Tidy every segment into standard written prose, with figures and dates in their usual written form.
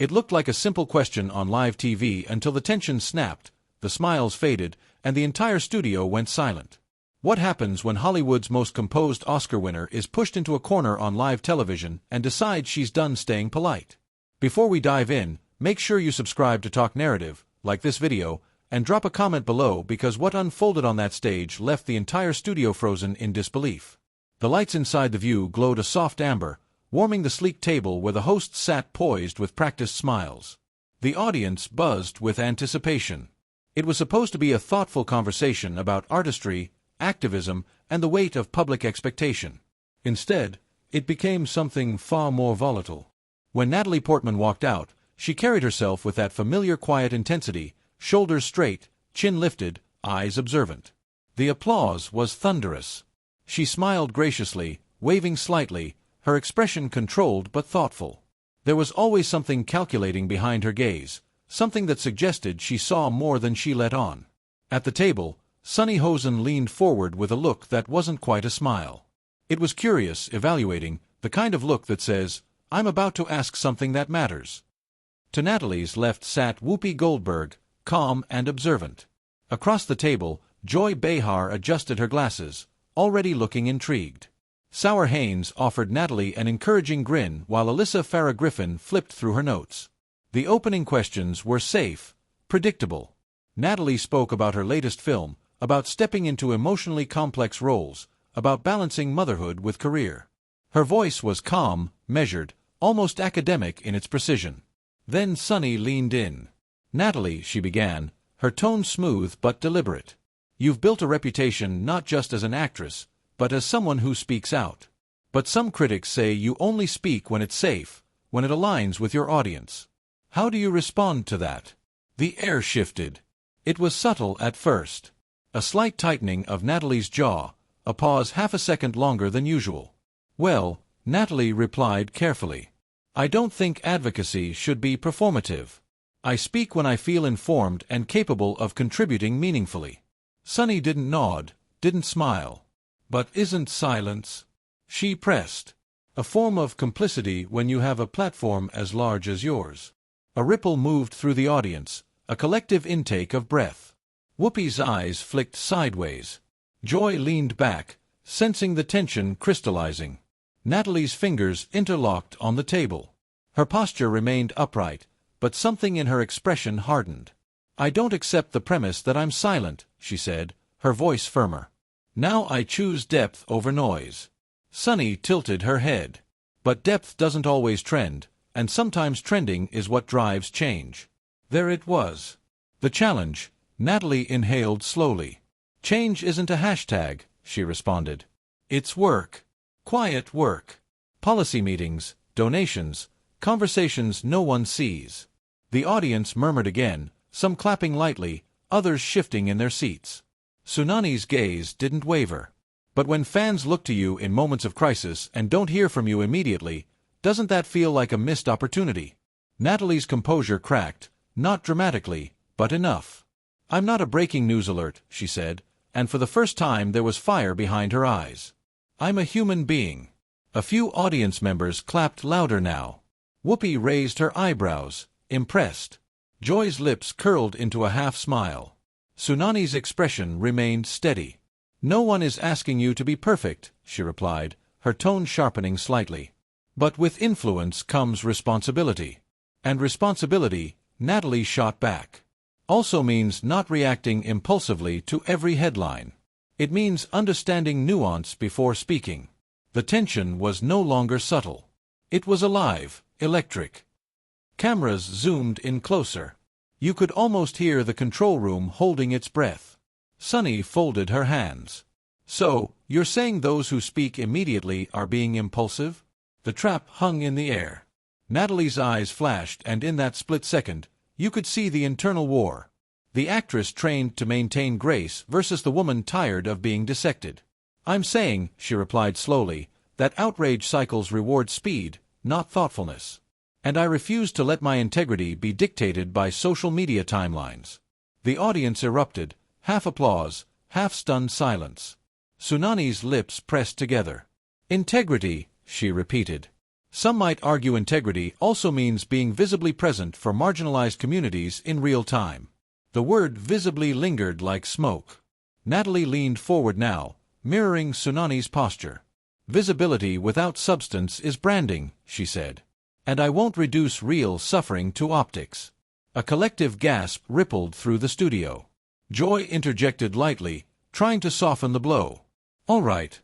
It looked like a simple question on live TV until the tension snapped, the smiles faded, and the entire studio went silent. What happens when Hollywood's most composed Oscar winner is pushed into a corner on live television and decides she's done staying polite? Before we dive in, make sure you subscribe to Talk Narrative, like this video, and drop a comment below because what unfolded on that stage left the entire studio frozen in disbelief. The lights inside the view glowed a soft amber, warming the sleek table where the hosts sat poised with practiced smiles. The audience buzzed with anticipation. It was supposed to be a thoughtful conversation about artistry, activism, and the weight of public expectation. Instead, it became something far more volatile. When Natalie Portman walked out, she carried herself with that familiar quiet intensity, shoulders straight, chin lifted, eyes observant. The applause was thunderous. She smiled graciously, waving slightly, her expression controlled but thoughtful. There was always something calculating behind her gaze, something that suggested she saw more than she let on. At the table, Sunny Hostin leaned forward with a look that wasn't quite a smile. It was curious, evaluating, the kind of look that says, "I'm about to ask something that matters." To Natalie's left sat Whoopi Goldberg, calm and observant. Across the table, Joy Behar adjusted her glasses, already looking intrigued. Sour Haynes offered Natalie an encouraging grin while Alyssa Farah Griffin flipped through her notes. The opening questions were safe, predictable. Natalie spoke about her latest film, about stepping into emotionally complex roles, about balancing motherhood with career. Her voice was calm, measured, almost academic in its precision. Then Sunny leaned in. "Natalie," she began, her tone smooth but deliberate. "You've built a reputation not just as an actress, but as someone who speaks out. But some critics say you only speak when it's safe, when it aligns with your audience. How do you respond to that?" The air shifted. It was subtle at first. A slight tightening of Natalie's jaw, a pause half a second longer than usual. "Well," Natalie replied carefully, "I don't think advocacy should be performative. I speak when I feel informed and capable of contributing meaningfully." Sunny didn't nod, didn't smile. "But isn't silence?" she pressed. "A form of complicity when you have a platform as large as yours?" A ripple moved through the audience, a collective intake of breath. Whoopi's eyes flicked sideways. Joy leaned back, sensing the tension crystallizing. Natalie's fingers interlocked on the table. Her posture remained upright, but something in her expression hardened. "I don't accept the premise that I'm silent," she said, her voice firmer. "Now I choose depth over noise." Sunny tilted her head. "But depth doesn't always trend, and sometimes trending is what drives change." There it was. The challenge. Natalie inhaled slowly. "Change isn't a hashtag," she responded. "It's work. Quiet work. Policy meetings, donations, conversations no one sees." The audience murmured again, some clapping lightly, others shifting in their seats. Sunani's gaze didn't waver. "But when fans look to you in moments of crisis and don't hear from you immediately, doesn't that feel like a missed opportunity?" Natalie's composure cracked, not dramatically, but enough. "I'm not a breaking news alert," she said, and for the first time there was fire behind her eyes. "I'm a human being." A few audience members clapped louder now. Whoopi raised her eyebrows, impressed. Joy's lips curled into a half-smile. Sunani's expression remained steady. "No one is asking you to be perfect," she replied, her tone sharpening slightly. "But with influence comes responsibility." And responsibility, Natalie shot back, also means not reacting impulsively to every headline. It means understanding nuance before speaking. The tension was no longer subtle. It was alive, electric. Cameras zoomed in closer. You could almost hear the control room holding its breath. Sunny folded her hands. "So, you're saying those who speak immediately are being impulsive?" The trap hung in the air. Natalie's eyes flashed, and in that split second, you could see the internal war. The actress trained to maintain grace versus the woman tired of being dissected. "I'm saying," she replied slowly, "that outrage cycles reward speed, not thoughtfulness. And I refuse to let my integrity be dictated by social media timelines." The audience erupted, half applause, half stunned silence. Sunani's lips pressed together. "Integrity," she repeated. Some might argue integrity also means being visibly present for marginalized communities in real time. The word visibly lingered like smoke. Natalie leaned forward now, mirroring Sunany's posture. Visibility without substance is branding, she said. And I won't reduce real suffering to optics. A collective gasp rippled through the studio. Joy interjected lightly, trying to soften the blow. All right,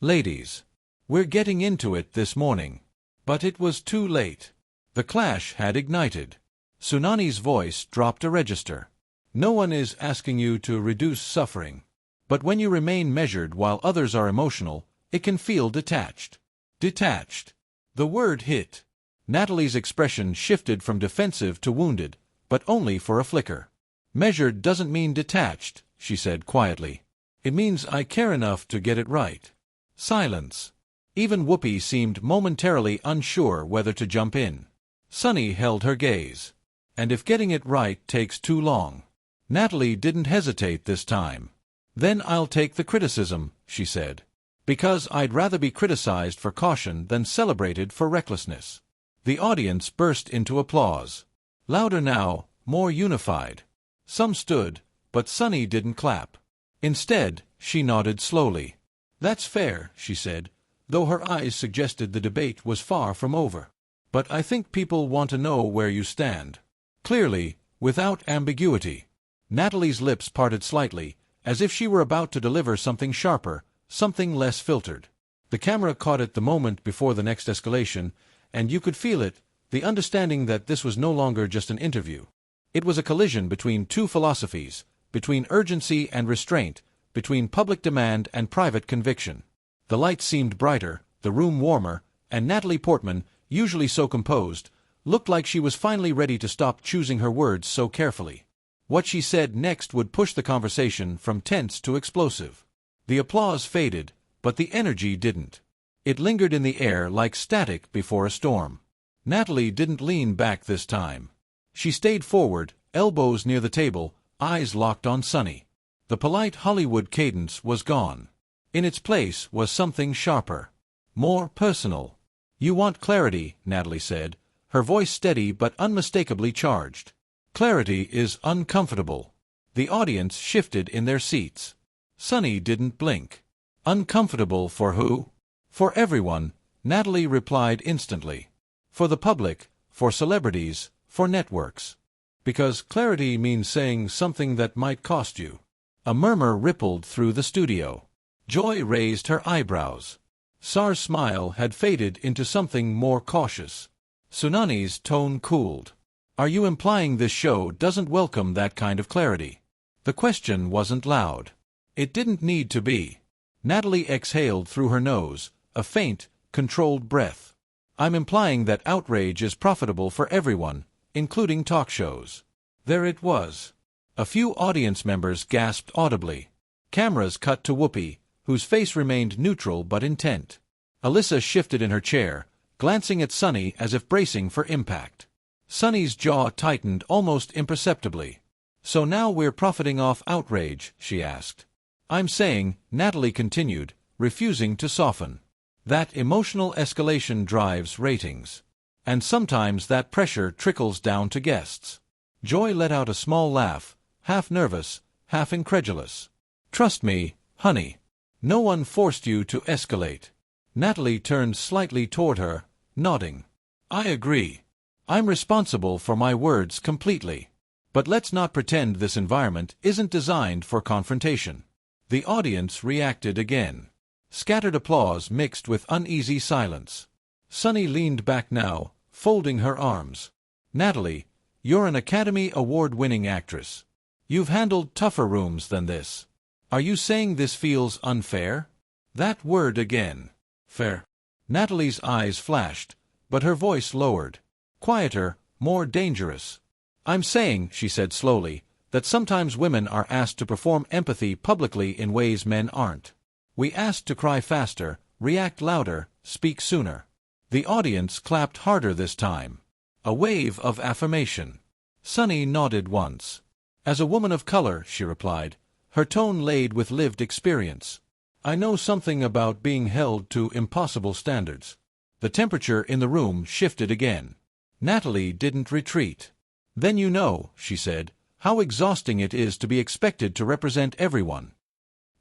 ladies. We're getting into it this morning. But it was too late. The clash had ignited. Sunany's voice dropped a register. No one is asking you to reduce suffering. But when you remain measured while others are emotional, it can feel detached. Detached. The word hit. Natalie's expression shifted from defensive to wounded, but only for a flicker. Measured doesn't mean detached, she said quietly. It means I care enough to get it right. Silence. Even Whoopi seemed momentarily unsure whether to jump in. Sunny held her gaze. And if getting it right takes too long? Natalie didn't hesitate this time. Then I'll take the criticism, she said. Because I'd rather be criticized for caution than celebrated for recklessness. The audience burst into applause. Louder now, more unified. Some stood, but Sunny didn't clap. Instead, she nodded slowly. That's fair, she said, though her eyes suggested the debate was far from over. But I think people want to know where you stand. Clearly, without ambiguity. Natalie's lips parted slightly, as if she were about to deliver something sharper, something less filtered. The camera caught it the moment before the next escalation, and you could feel it, the understanding that this was no longer just an interview. It was a collision between two philosophies, between urgency and restraint, between public demand and private conviction. The lights seemed brighter, the room warmer, and Natalie Portman, usually so composed, looked like she was finally ready to stop choosing her words so carefully. What she said next would push the conversation from tense to explosive. The applause faded, but the energy didn't. It lingered in the air like static before a storm. Natalie didn't lean back this time. She stayed forward, elbows near the table, eyes locked on Sunny. The polite Hollywood cadence was gone. In its place was something sharper. More personal. You want clarity, Natalie said, her voice steady but unmistakably charged. Clarity is uncomfortable. The audience shifted in their seats. Sunny didn't blink. Uncomfortable for who? For everyone, Natalie replied instantly. For the public, for celebrities, for networks. Because clarity means saying something that might cost you. A murmur rippled through the studio. Joy raised her eyebrows. Sar's smile had faded into something more cautious. Sunany's tone cooled. Are you implying this show doesn't welcome that kind of clarity? The question wasn't loud. It didn't need to be. Natalie exhaled through her nose, a faint, controlled breath. I'm implying that outrage is profitable for everyone, including talk shows. There it was. A few audience members gasped audibly. Cameras cut to Whoopi, whose face remained neutral but intent. Alyssa shifted in her chair, glancing at Sunny as if bracing for impact. Sunny's jaw tightened almost imperceptibly. So now we're profiting off outrage, she asked. I'm saying, Natalie continued, refusing to soften. That emotional escalation drives ratings. And sometimes that pressure trickles down to guests. Joy let out a small laugh, half nervous, half incredulous. Trust me, honey. No one forced you to escalate. Natalie turned slightly toward her, nodding. I agree. I'm responsible for my words completely. But let's not pretend this environment isn't designed for confrontation. The audience reacted again. Scattered applause mixed with uneasy silence. Sunny leaned back now, folding her arms. Natalie, you're an Academy Award-winning actress. You've handled tougher rooms than this. Are you saying this feels unfair? That word again. Fair. Natalie's eyes flashed, but her voice lowered. Quieter, more dangerous. I'm saying, she said slowly, that sometimes women are asked to perform empathy publicly in ways men aren't. We asked to cry faster, react louder, speak sooner. The audience clapped harder this time. A wave of affirmation. Sunny nodded once. As a woman of color, she replied, her tone laid with lived experience. I know something about being held to impossible standards. The temperature in the room shifted again. Natalie didn't retreat. "Then you know," she said, "how exhausting it is to be expected to represent everyone."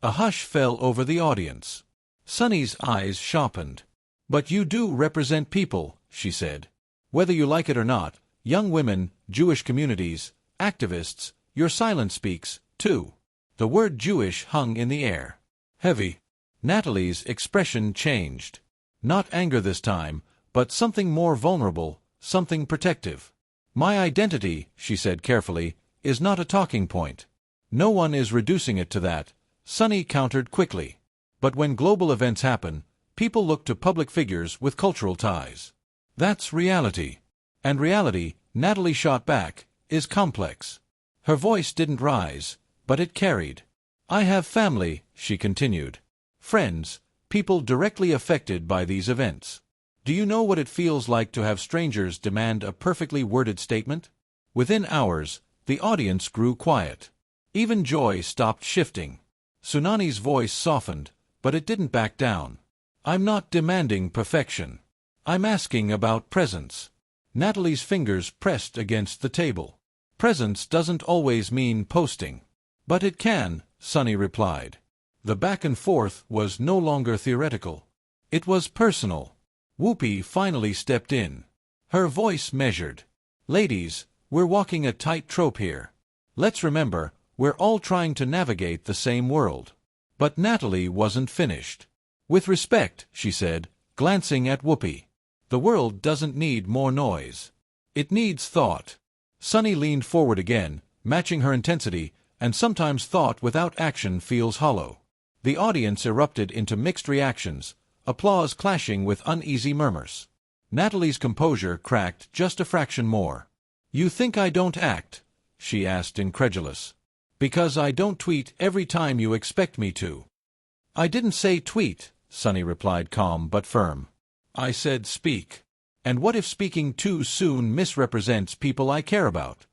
A hush fell over the audience. Sunny's eyes sharpened. "But you do represent people," she said. "Whether you like it or not, young women, Jewish communities, activists, your silence speaks, too." The word Jewish hung in the air. Heavy. Natalie's expression changed. Not anger this time, but something more vulnerable, something protective. "My identity," she said carefully, "is not a talking point. No one is reducing it to that," Sunny countered quickly. "But when global events happen, people look to public figures with cultural ties. That's reality. And reality," Natalie shot back, "is complex." Her voice didn't rise, but it carried. "I have family," she continued. "Friends, people directly affected by these events. Do you know what it feels like to have strangers demand a perfectly worded statement?" Within hours, the audience grew quiet. Even joy stopped shifting. Sunani's voice softened, but it didn't back down. "I'm not demanding perfection. I'm asking about presence." Natalie's fingers pressed against the table. "Presence doesn't always mean posting." "But it can," Sunny replied. The back and forth was no longer theoretical. It was personal. Whoopi finally stepped in. Her voice measured. "Ladies, we're walking a tight trope here. Let's remember, we're all trying to navigate the same world." But Natalie wasn't finished. "With respect," she said, glancing at Whoopi, "the world doesn't need more noise. It needs thought." Sunny leaned forward again, matching her intensity, and sometimes thought without action feels hollow. The audience erupted into mixed reactions, applause clashing with uneasy murmurs. Natalie's composure cracked just a fraction more. "You think I don't act?" she asked, incredulous. "Because I don't tweet every time you expect me to." "I didn't say tweet," Sunny replied, calm but firm. "I said speak. And what if speaking too soon misrepresents people I care about?"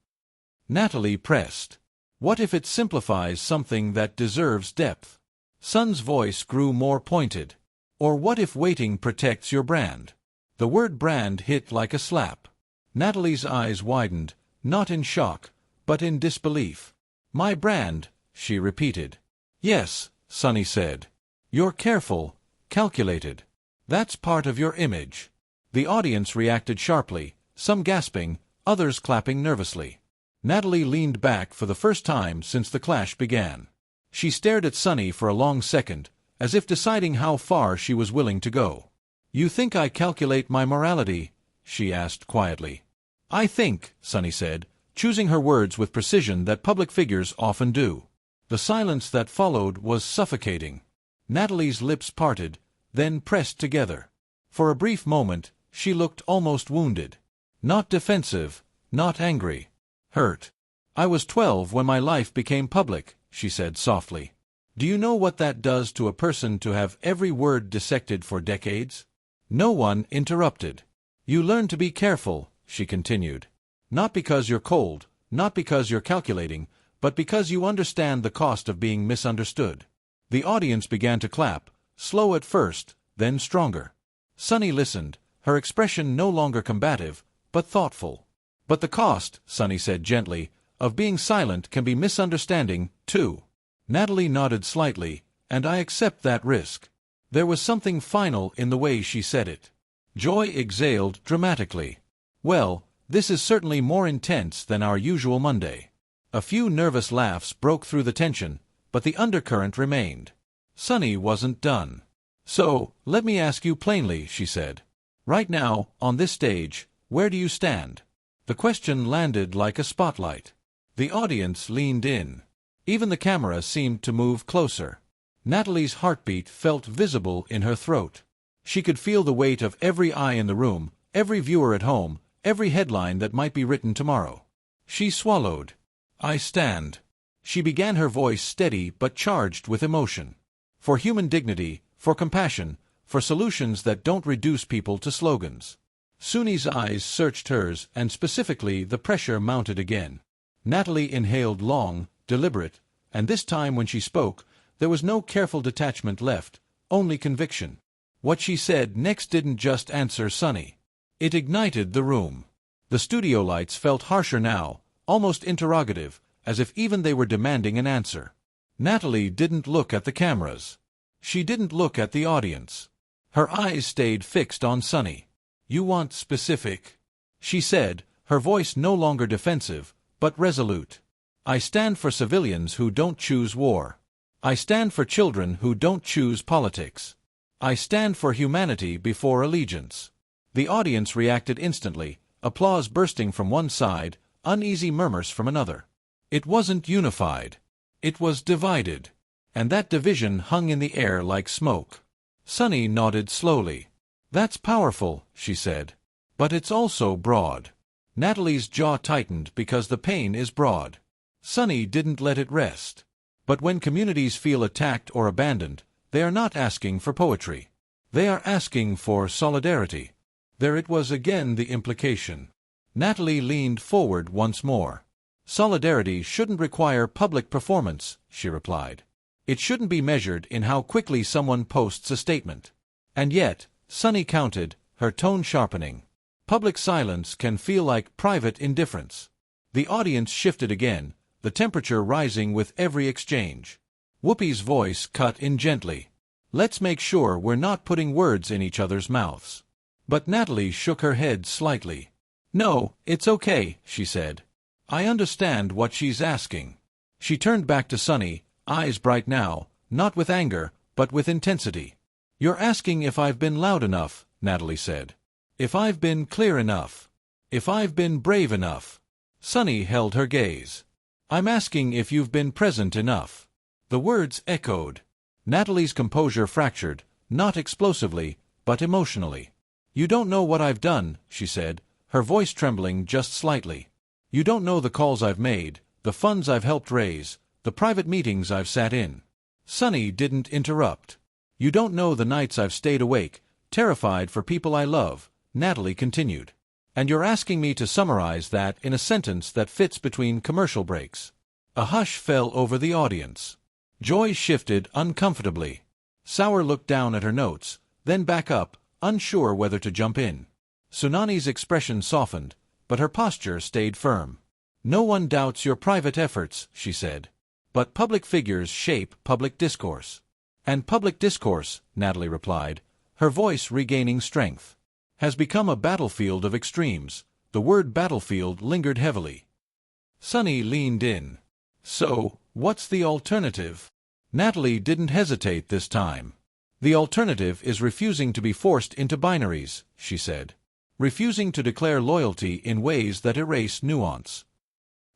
Natalie pressed. "What if it simplifies something that deserves depth?" Sun's voice grew more pointed. "Or what if waiting protects your brand?" The word brand hit like a slap. Natalie's eyes widened, not in shock, but in disbelief. "My brand," she repeated. "Yes," Sunny said. "You're careful, calculated. That's part of your image." The audience reacted sharply, some gasping, others clapping nervously. Natalie leaned back for the first time since the clash began. She stared at Sunny for a long second, as if deciding how far she was willing to go. "You think I calculate my morality?" she asked quietly. "I think," Sunny said, choosing her words with precision that public figures often do. The silence that followed was suffocating. Natalie's lips parted, then pressed together. For a brief moment, she looked almost wounded. Not defensive, not angry. Hurt. "I was 12 when my life became public," she said softly. "Do you know what that does to a person to have every word dissected for decades?" No one interrupted. "You learn to be careful," she continued. "Not because you're cold, not because you're calculating, but because you understand the cost of being misunderstood." The audience began to clap, slow at first, then stronger. Sunny listened, her expression no longer combative, but thoughtful. "But the cost," Sunny said gently, "of being silent can be misunderstanding, too." Natalie nodded slightly, "And I accept that risk." There was something final in the way she said it. Joy exhaled dramatically. "Well, this is certainly more intense than our usual Monday." A few nervous laughs broke through the tension, but the undercurrent remained. Sunny wasn't done. "So, let me ask you plainly," she said. "Right now, on this stage, where do you stand?" The question landed like a spotlight. The audience leaned in. Even the camera seemed to move closer. Natalie's heartbeat felt visible in her throat. She could feel the weight of every eye in the room, every viewer at home, every headline that might be written tomorrow. She swallowed. "I stand." She began, her voice steady but charged with emotion. "For human dignity, for compassion, for solutions that don't reduce people to slogans." Sunni's eyes searched hers, and specifically the pressure mounted again. Natalie inhaled long, deliberate, and this time when she spoke, there was no careful detachment left, only conviction. What she said next didn't just answer Sunny. It ignited the room. The studio lights felt harsher now, almost interrogative, as if even they were demanding an answer. Natalie didn't look at the cameras. She didn't look at the audience. Her eyes stayed fixed on Sunny. "You want specific?" she said, her voice no longer defensive, but resolute. "I stand for civilians who don't choose war. I stand for children who don't choose politics. I stand for humanity before allegiance." The audience reacted instantly, applause bursting from one side, uneasy murmurs from another. It wasn't unified. It was divided. And that division hung in the air like smoke. Sunny nodded slowly. "That's powerful," she said. "But it's also broad." Natalie's jaw tightened because the pain is broad. Sunny didn't let it rest. But when communities feel attacked or abandoned, they are not asking for poetry. They are asking for solidarity. There it was again, the implication. Natalie leaned forward once more. "Solidarity shouldn't require public performance," she replied. "It shouldn't be measured in how quickly someone posts a statement." And yet, Sunny counted, her tone sharpening. Public silence can feel like private indifference. The audience shifted again, the temperature rising with every exchange. Whoopi's voice cut in gently. "Let's make sure we're not putting words in each other's mouths." But Natalie shook her head slightly. "No, it's okay," she said. "I understand what she's asking." She turned back to Sunny, eyes bright now, not with anger, but with intensity. "You're asking if I've been loud enough," Natalie said. "If I've been clear enough. If I've been brave enough." Sunny held her gaze. "I'm asking if you've been present enough." The words echoed. Natalie's composure fractured, not explosively, but emotionally. "You don't know what I've done," she said, her voice trembling just slightly. "You don't know the calls I've made, the funds I've helped raise, the private meetings I've sat in." Sunny didn't interrupt. "You don't know the nights I've stayed awake, terrified for people I love," Natalie continued. "And you're asking me to summarize that in a sentence that fits between commercial breaks." A hush fell over the audience. Joy shifted uncomfortably. Sauer looked down at her notes, then back up, unsure whether to jump in. Sunani's expression softened, but her posture stayed firm. "No one doubts your private efforts," she said. "But public figures shape public discourse." "And public discourse," Natalie replied, her voice regaining strength, "has become a battlefield of extremes." The word battlefield lingered heavily. Sunny leaned in. "So, what's the alternative?" Natalie didn't hesitate this time. "The alternative is refusing to be forced into binaries," she said. "Refusing to declare loyalty in ways that erase nuance."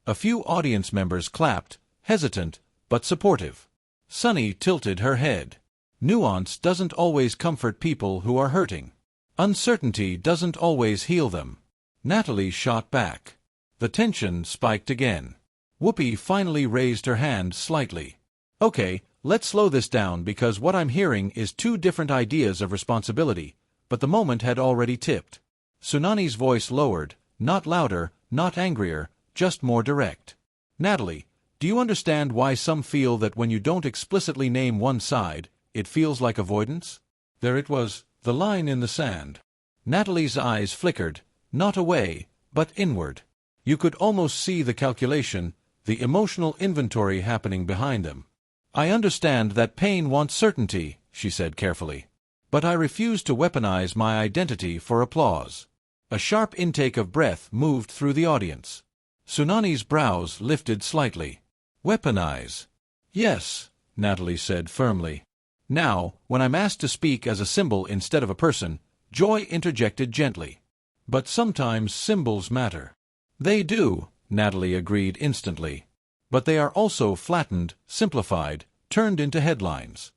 A few audience members clapped, hesitant, but supportive. Sunny tilted her head. "Nuance doesn't always comfort people who are hurting. Uncertainty doesn't always heal them." Natalie shot back. The tension spiked again. Whoopi finally raised her hand slightly. "Okay, let's slow this down because what I'm hearing is two different ideas of responsibility," but the moment had already tipped. Sunani's voice lowered, not louder, not angrier, just more direct. "Natalie, do you understand why some feel that when you don't explicitly name one side, it feels like avoidance?" There it was, the line in the sand. Natalie's eyes flickered, not away, but inward. You could almost see the calculation, the emotional inventory happening behind them. "I understand that pain wants certainty," she said carefully. "But I refuse to weaponize my identity for applause." A sharp intake of breath moved through the audience. Sunani's brows lifted slightly. "Weaponize?" "Yes," Natalie said firmly. "Now, when I'm asked to speak as a symbol instead of a person," Joy interjected gently. "But sometimes symbols matter." "They do," Natalie agreed instantly. "But they are also flattened, simplified, turned into headlines."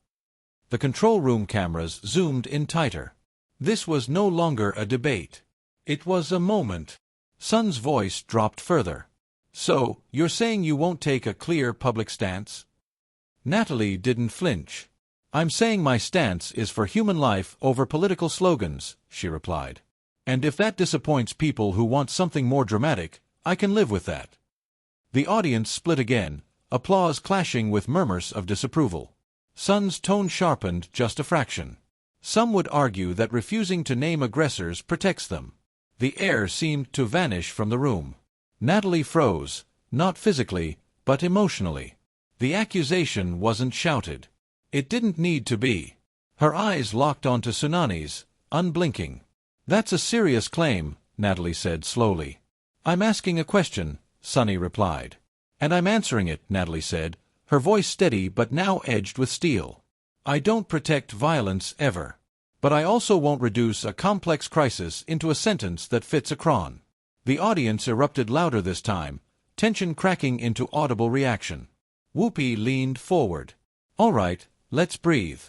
The control room cameras zoomed in tighter. This was no longer a debate. It was a moment. Sun's voice dropped further. "So, you're saying you won't take a clear public stance?" Natalie didn't flinch. "I'm saying my stance is for human life over political slogans," she replied. "And if that disappoints people who want something more dramatic, I can live with that." The audience split again, applause clashing with murmurs of disapproval. Sun's tone sharpened just a fraction. Some would argue that refusing to name aggressors protects them. The air seemed to vanish from the room. Natalie froze, not physically, but emotionally. The accusation wasn't shouted. It didn't need to be. Her eyes locked onto Sunany's, unblinking. "That's a serious claim," Natalie said slowly. "I'm asking a question," Sunny replied. "And I'm answering it," Natalie said, her voice steady but now edged with steel. "I don't protect violence ever. But I also won't reduce a complex crisis into a sentence that fits a cron." The audience erupted louder this time, tension cracking into audible reaction. Whoopi leaned forward. "All right, let's breathe."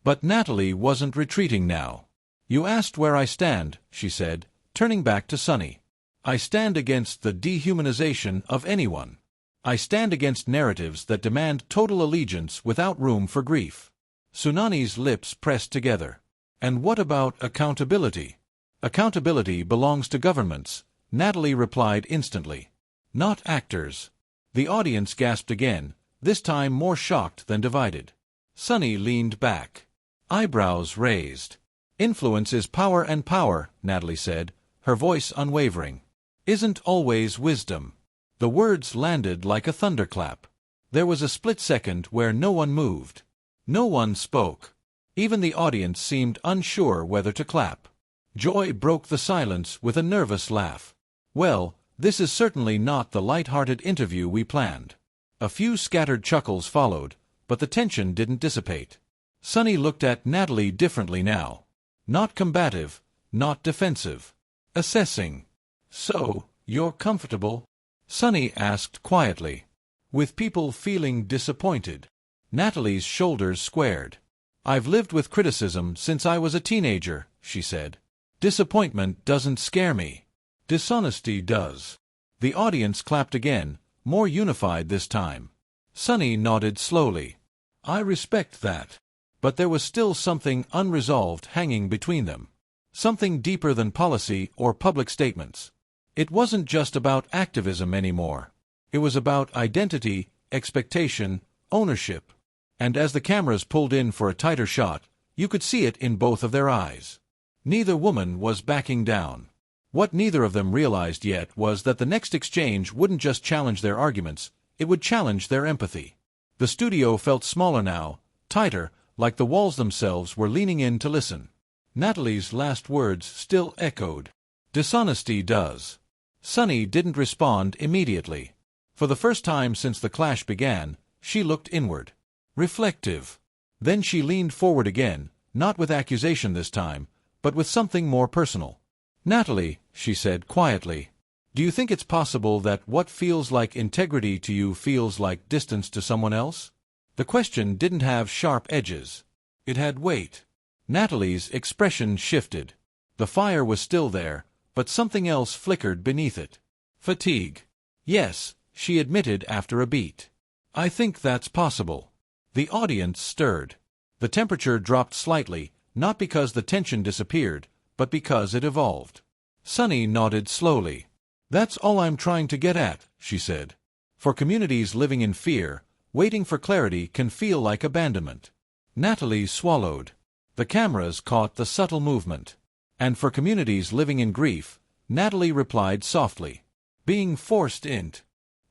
But Natalie wasn't retreating now. "You asked where I stand," she said, turning back to Sunny. "I stand against the dehumanization of anyone. I stand against narratives that demand total allegiance without room for grief." Sunani's lips pressed together. "And what about accountability?" "Accountability belongs to governments," Natalie replied instantly. "Not actors." The audience gasped again, this time more shocked than divided. Sunny leaned back, eyebrows raised. "Influence is power, and power," Natalie said, her voice unwavering, "isn't always wisdom." The words landed like a thunderclap. There was a split second where no one moved. No one spoke. Even the audience seemed unsure whether to clap. Joy broke the silence with a nervous laugh. "Well, this is certainly not the light-hearted interview we planned." A few scattered chuckles followed, but the tension didn't dissipate. Sunny looked at Natalie differently now. Not combative, not defensive. Assessing. "So, you're comfortable?" Sunny asked quietly. "With people feeling disappointed?" Natalie's shoulders squared. "I've lived with criticism since I was a teenager," she said. "Disappointment doesn't scare me. Dishonesty does." The audience clapped again, more unified this time. Sunny nodded slowly. "I respect that." But there was still something unresolved hanging between them. Something deeper than policy or public statements. It wasn't just about activism anymore. It was about identity, expectation, ownership. And as the cameras pulled in for a tighter shot, you could see it in both of their eyes. Neither woman was backing down. What neither of them realized yet was that the next exchange wouldn't just challenge their arguments, it would challenge their empathy. The studio felt smaller now, tighter, like the walls themselves were leaning in to listen. Natalie's last words still echoed. "Dishonesty does." Sunny didn't respond immediately. For the first time since the clash began, she looked inward. Reflective. Then she leaned forward again, not with accusation this time, but with something more personal. "Natalie," she said quietly, "do you think it's possible that what feels like integrity to you feels like distance to someone else?" The question didn't have sharp edges. It had weight. Natalie's expression shifted. The fire was still there, but something else flickered beneath it. Fatigue. "Yes," she admitted after a beat. "I think that's possible." The audience stirred. The temperature dropped slightly, not because the tension disappeared, but because it evolved. Sunny nodded slowly. "That's all I'm trying to get at," she said. "For communities living in fear, waiting for clarity can feel like abandonment." Natalie swallowed. The cameras caught the subtle movement. "And for communities living in grief," Natalie replied softly. "Being forced into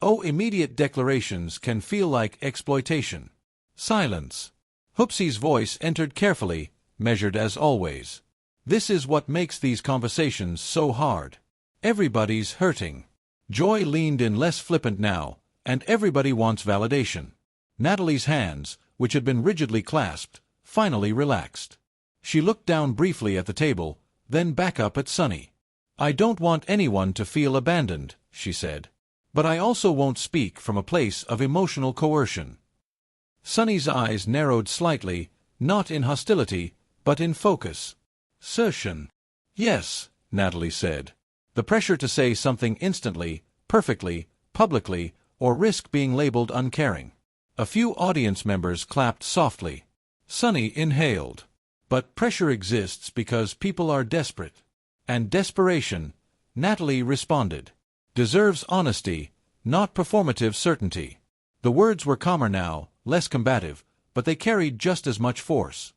immediate declarations can feel like exploitation." Silence. Hoopsie's voice entered carefully, measured as always. "This is what makes these conversations so hard. Everybody's hurting." Joy leaned in less flippant now, "and everybody wants validation." Natalie's hands, which had been rigidly clasped, finally relaxed. She looked down briefly at the table, then back up at Sunny. "I don't want anyone to feel abandoned," she said. "But I also won't speak from a place of emotional coercion." Sunny's eyes narrowed slightly, not in hostility, but in focus. "Coercion." "Yes," Natalie said. The pressure to say something instantly, perfectly, publicly, or risk being labeled uncaring. A few audience members clapped softly. Sunny inhaled. "But pressure exists because people are desperate. And desperation," Natalie responded, "deserves honesty, not performative certainty." The words were calmer now, less combative, but they carried just as much force.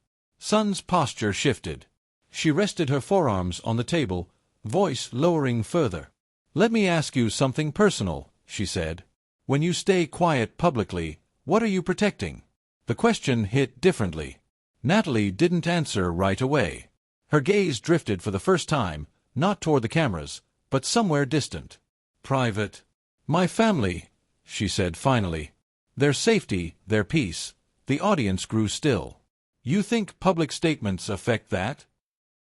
Sun's posture shifted. She rested her forearms on the table, voice lowering further. "Let me ask you something personal," she said. "When you stay quiet publicly, what are you protecting?" The question hit differently. Natalie didn't answer right away. Her gaze drifted for the first time, not toward the cameras, but somewhere distant. "Private. My family," she said finally. "Their safety, their peace." The audience grew still. "You think public statements affect that?"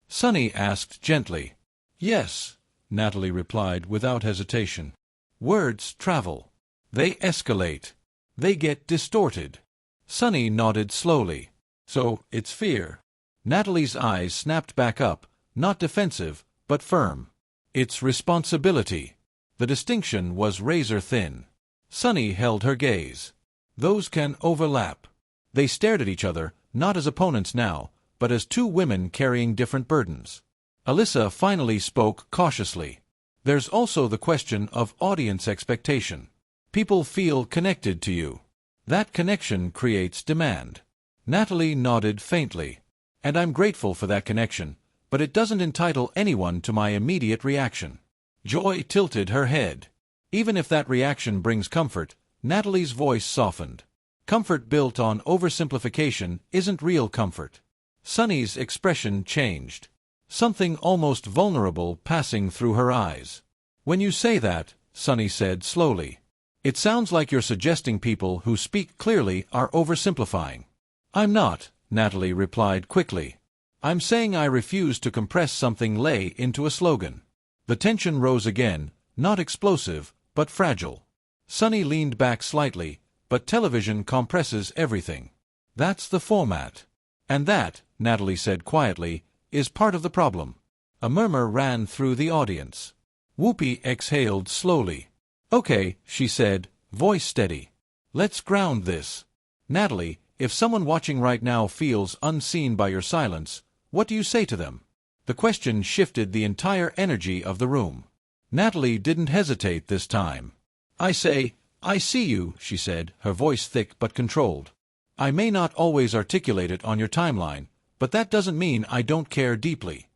Sunny asked gently. "Yes," Natalie replied without hesitation. "Words travel. They escalate. They get distorted." Sunny nodded slowly. "So, it's fear." Natalie's eyes snapped back up, not defensive, but firm. "It's responsibility." The distinction was razor-thin. Sunny held her gaze. "Those can overlap." They stared at each other, not as opponents now, but as two women carrying different burdens. Alyssa finally spoke cautiously. "There's also the question of audience expectation. People feel connected to you. That connection creates demand." Natalie nodded faintly. "And I'm grateful for that connection, but it doesn't entitle anyone to my immediate reaction." Joy tilted her head. "Even if that reaction brings comfort," Natalie's voice softened. "Comfort built on oversimplification isn't real comfort." Sunny's expression changed. Something almost vulnerable passing through her eyes. "When you say that," Sunny said slowly, "it sounds like you're suggesting people who speak clearly are oversimplifying." "I'm not," Natalie replied quickly. "I'm saying I refuse to compress something lay into a slogan." The tension rose again, not explosive, but fragile. Sunny leaned back slightly, but television compresses everything. "That's the format." "And that," Natalie said quietly, "is part of the problem." A murmur ran through the audience. Whoopi exhaled slowly. "Okay," she said, voice steady. "Let's ground this. Natalie, if someone watching right now feels unseen by your silence, what do you say to them?" The question shifted the entire energy of the room. Natalie didn't hesitate this time. "I say, I see you," she said, her voice thick but controlled. "I may not always articulate it on your timeline, but that doesn't mean I don't care deeply."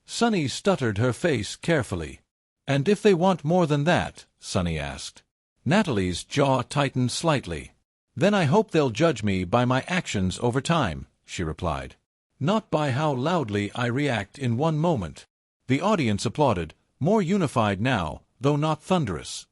Sunny stuttered her face carefully. "And if they want more than that?" Sunny asked. Natalie's jaw tightened slightly. "Then I hope they'll judge me by my actions over time," she replied. "Not by how loudly I react in one moment." The audience applauded, more unified now, though not thunderous.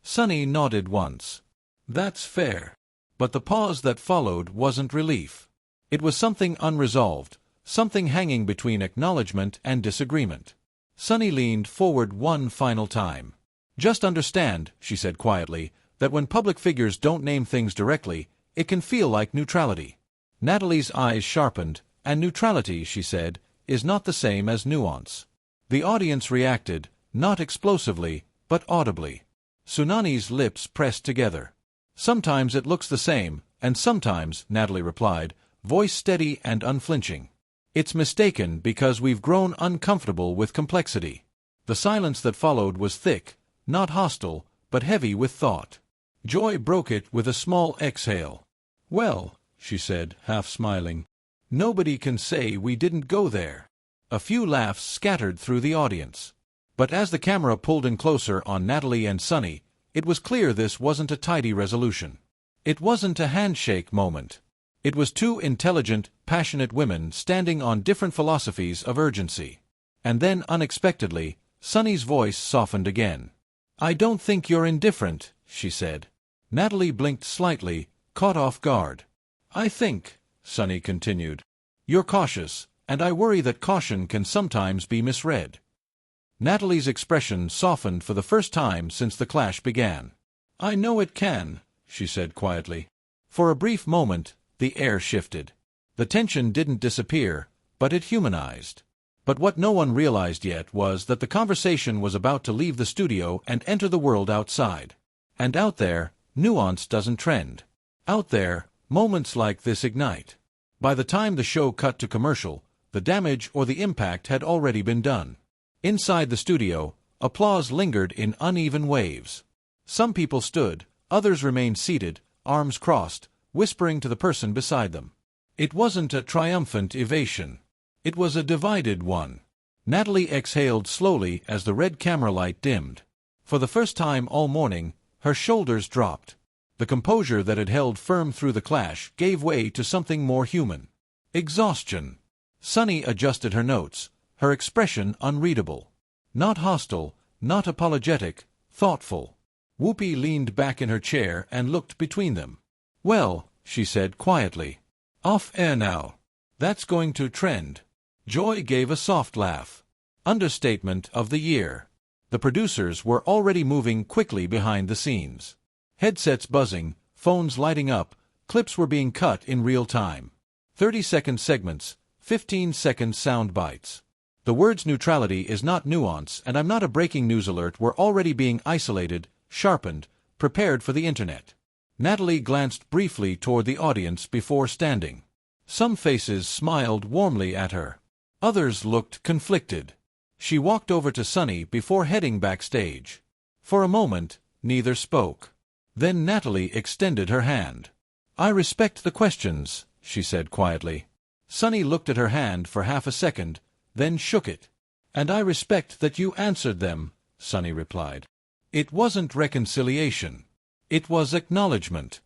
Sunny nodded once. "That's fair." But the pause that followed wasn't relief. It was something unresolved, something hanging between acknowledgement and disagreement. Sunny leaned forward one final time. "Just understand," she said quietly, "that when public figures don't name things directly, it can feel like neutrality." Natalie's eyes sharpened, and neutrality, she said, is not the same as nuance. The audience reacted, not explosively, but audibly. Sunani's lips pressed together. "Sometimes it looks the same, and sometimes," Natalie replied, voice steady and unflinching. "It's mistaken because we've grown uncomfortable with complexity." The silence that followed was thick, not hostile, but heavy with thought. Joy broke it with a small exhale. "Well," she said, half smiling, "nobody can say we didn't go there." A few laughs scattered through the audience. But as the camera pulled in closer on Natalie and Sunny, it was clear this wasn't a tidy resolution. It wasn't a handshake moment. It was two intelligent, passionate women standing on different philosophies of urgency. And then, unexpectedly, Sunny's voice softened again. "I don't think you're indifferent," she said. Natalie blinked slightly, caught off guard. "I think," Sunny continued, "you're cautious, and I worry that caution can sometimes be misread." Natalie's expression softened for the first time since the clash began. "I know it can," she said quietly. For a brief moment, the air shifted. The tension didn't disappear, but it humanized. But what no one realized yet was that the conversation was about to leave the studio and enter the world outside. And out there, nuance doesn't trend. Out there, moments like this ignite. By the time the show cut to commercial, the damage or the impact had already been done. Inside the studio, applause lingered in uneven waves. Some people stood, others remained seated, arms crossed, whispering to the person beside them. It wasn't a triumphant ovation. It was a divided one. Natalie exhaled slowly as the red camera light dimmed. For the first time all morning, her shoulders dropped. The composure that had held firm through the clash gave way to something more human. Exhaustion. Sunny adjusted her notes, her expression unreadable. Not hostile, not apologetic, thoughtful. Whoopi leaned back in her chair and looked between them. "Well," she said quietly. "Off air now. That's going to trend." Joy gave a soft laugh. Understatement of the year. The producers were already moving quickly behind the scenes. Headsets buzzing, phones lighting up, clips were being cut in real time. 30-second segments, 15-second sound bites. The words neutrality is not nuance and I'm not a breaking news alert were already being isolated, sharpened, prepared for the internet. Natalie glanced briefly toward the audience before standing. Some faces smiled warmly at her. Others looked conflicted. She walked over to Sunny before heading backstage. For a moment, neither spoke. Then Natalie extended her hand. "I respect the questions," she said quietly. Sunny looked at her hand for half a second, then shook it. "And I respect that you answered them," Sunny replied. It wasn't reconciliation. It was acknowledgement.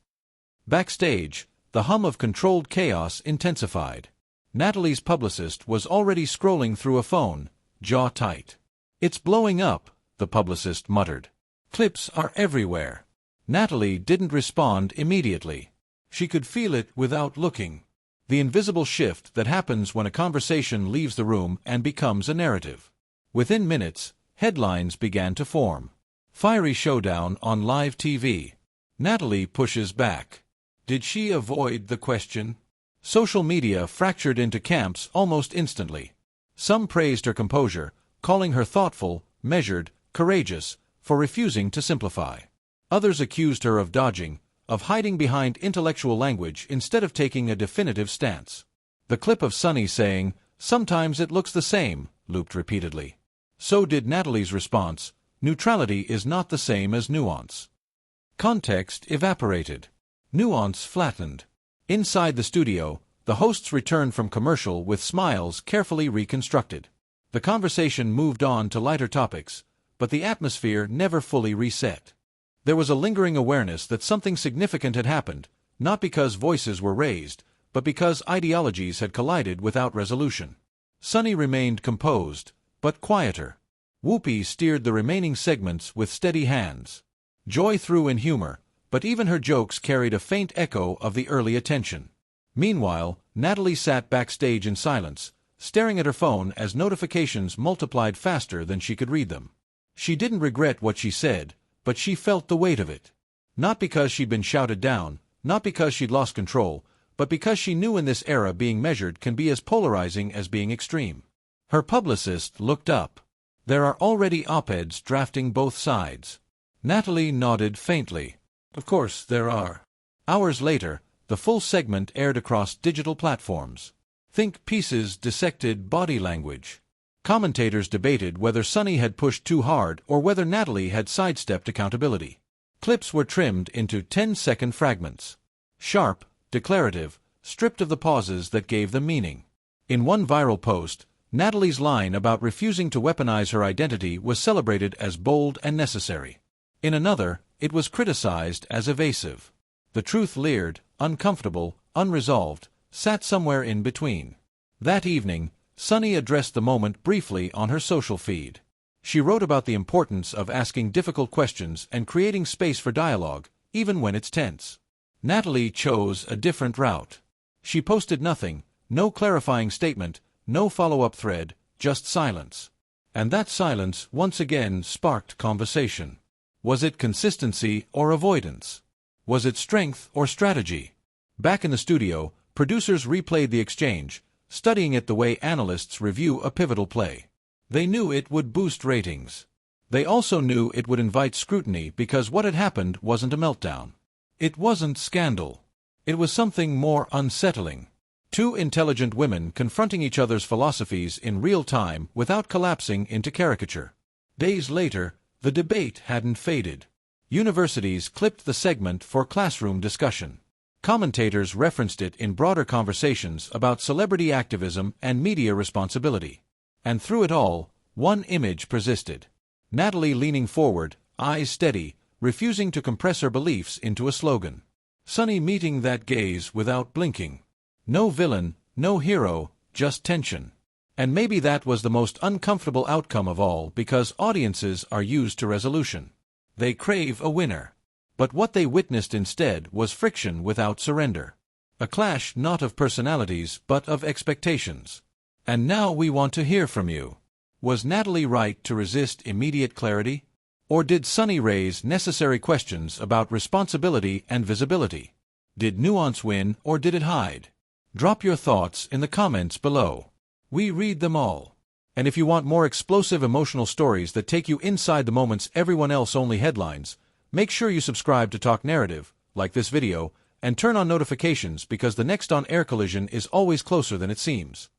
Backstage, the hum of controlled chaos intensified. Natalie's publicist was already scrolling through a phone, jaw tight. "It's blowing up," the publicist muttered. "Clips are everywhere." Natalie didn't respond immediately. She could feel it without looking. The invisible shift that happens when a conversation leaves the room and becomes a narrative. Within minutes, headlines began to form. Fiery showdown on live TV. Natalie pushes back. Did she avoid the question? Social media fractured into camps almost instantly. Some praised her composure, calling her thoughtful, measured, courageous, for refusing to simplify. Others accused her of dodging, of hiding behind intellectual language instead of taking a definitive stance. The clip of Sunny saying, "Sometimes it looks the same," looped repeatedly. So did Natalie's response, "Neutrality is not the same as nuance." Context evaporated. Nuance flattened. Inside the studio, the hosts returned from commercial with smiles carefully reconstructed. The conversation moved on to lighter topics, but the atmosphere never fully reset. There was a lingering awareness that something significant had happened, not because voices were raised, but because ideologies had collided without resolution. Sunny remained composed, but quieter. Whoopi steered the remaining segments with steady hands. Joy threw in humor, but even her jokes carried a faint echo of the early attention. Meanwhile, Natalie sat backstage in silence, staring at her phone as notifications multiplied faster than she could read them. She didn't regret what she said, but she felt the weight of it. Not because she'd been shouted down, not because she'd lost control, but because she knew in this era being measured can be as polarizing as being extreme. Her publicist looked up. "There are already op-eds drafting both sides." Natalie nodded faintly. "Of course there are." Hours later, the full segment aired across digital platforms. Think pieces dissected body language. Commentators debated whether Sunny had pushed too hard or whether Natalie had sidestepped accountability. Clips were trimmed into 10-second fragments. Sharp, declarative, stripped of the pauses that gave them meaning. In one viral post, Natalie's line about refusing to weaponize her identity was celebrated as bold and necessary. In another, it was criticized as evasive. The truth leered, uncomfortable, unresolved, sat somewhere in between. That evening, Sunny addressed the moment briefly on her social feed. She wrote about the importance of asking difficult questions and creating space for dialogue, even when it's tense. Natalie chose a different route. She posted nothing, no clarifying statement, no follow-up thread, just silence. And that silence once again sparked conversation. Was it consistency or avoidance? Was it strength or strategy? Back in the studio, producers replayed the exchange, studying it the way analysts review a pivotal play. They knew it would boost ratings. They also knew it would invite scrutiny because what had happened wasn't a meltdown. It wasn't scandal. It was something more unsettling. Two intelligent women confronting each other's philosophies in real time without collapsing into caricature. Days later, the debate hadn't faded. Universities clipped the segment for classroom discussion. Commentators referenced it in broader conversations about celebrity activism and media responsibility. And through it all, one image persisted. Natalie leaning forward, eyes steady, refusing to compress her beliefs into a slogan. Sunny meeting that gaze without blinking. No villain, no hero, just tension. And maybe that was the most uncomfortable outcome of all, because audiences are used to resolution. They crave a winner. But what they witnessed instead was friction without surrender. A clash not of personalities but of expectations. And now we want to hear from you. Was Natalie right to resist immediate clarity? Or did Sunny raise necessary questions about responsibility and visibility? Did nuance win or did it hide? Drop your thoughts in the comments below. We read them all. And if you want more explosive emotional stories that take you inside the moments everyone else only headlines, make sure you subscribe to Talk Narrative, like this video, and turn on notifications because the next on-air collision is always closer than it seems.